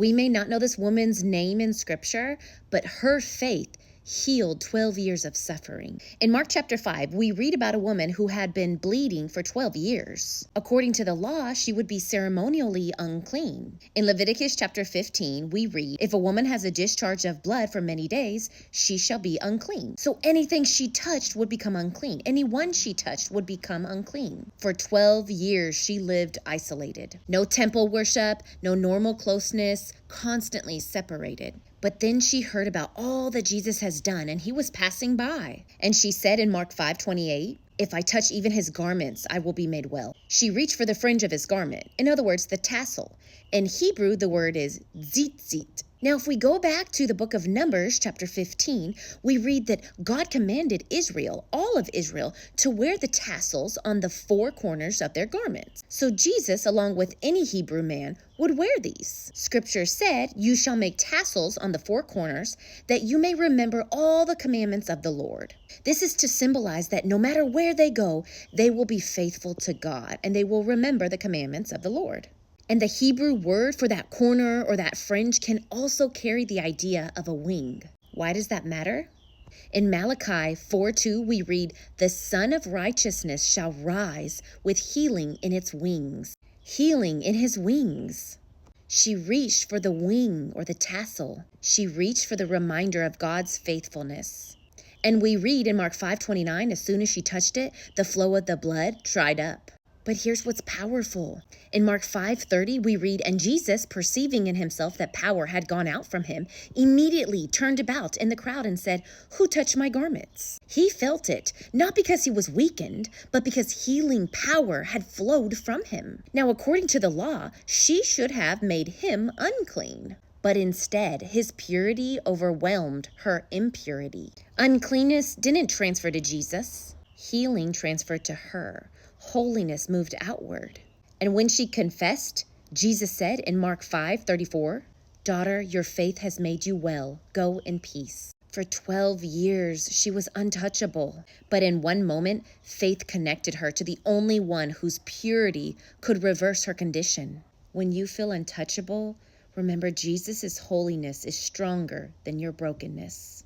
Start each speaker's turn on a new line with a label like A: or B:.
A: We may not know this woman's name in scripture, but her faith healed 12 years of suffering. In Mark chapter 5, we read about a woman who had been bleeding for 12 years. According to the law, she would be ceremonially unclean. In Leviticus chapter 15, we read, if a woman has a discharge of blood for many days, she shall be unclean. So anything she touched would become unclean. Anyone she touched would become unclean. For 12 years, she lived isolated. No temple worship, no normal closeness, constantly separated. But then she heard about all that Jesus has done, and he was passing by. And she said in Mark 5:28, if I touch even his garments, I will be made well. She reached for the fringe of his garment. In other words, the tassel. In Hebrew, the word is tzitzit. Now, if we go back to the book of Numbers, chapter 15, we read that God commanded Israel, all of Israel, to wear the tassels on the four corners of their garments. So Jesus, along with any Hebrew man, would wear these. Scripture said, you shall make tassels on the four corners, that you may remember all the commandments of the Lord. This is to symbolize that no matter where they go, they will be faithful to God, and they will remember the commandments of the Lord. And the Hebrew word for that corner or that fringe can also carry the idea of a wing. Why does that matter? In Malachi 4:2, we read, the Son of Righteousness shall rise with healing in its wings. Healing in his wings. She reached for the wing or the tassel. She reached for the reminder of God's faithfulness. And we read in Mark 5:29, as soon as she touched it, the flow of the blood dried up. But here's what's powerful. In Mark 5:30, we read, and Jesus, perceiving in himself that power had gone out from him, immediately turned about in the crowd and said, who touched my garments? He felt it, not because he was weakened, but because healing power had flowed from him. Now, according to the law, she should have made him unclean. But instead, his purity overwhelmed her impurity. Uncleanness didn't transfer to Jesus. Healing transferred to her. Holiness moved outward. And when she confessed, Jesus said in Mark 5:34, daughter, your faith has made you well. Go in peace. For 12 years, she was untouchable. But in one moment, faith connected her to the only one whose purity could reverse her condition. When you feel untouchable, remember Jesus' holiness is stronger than your brokenness.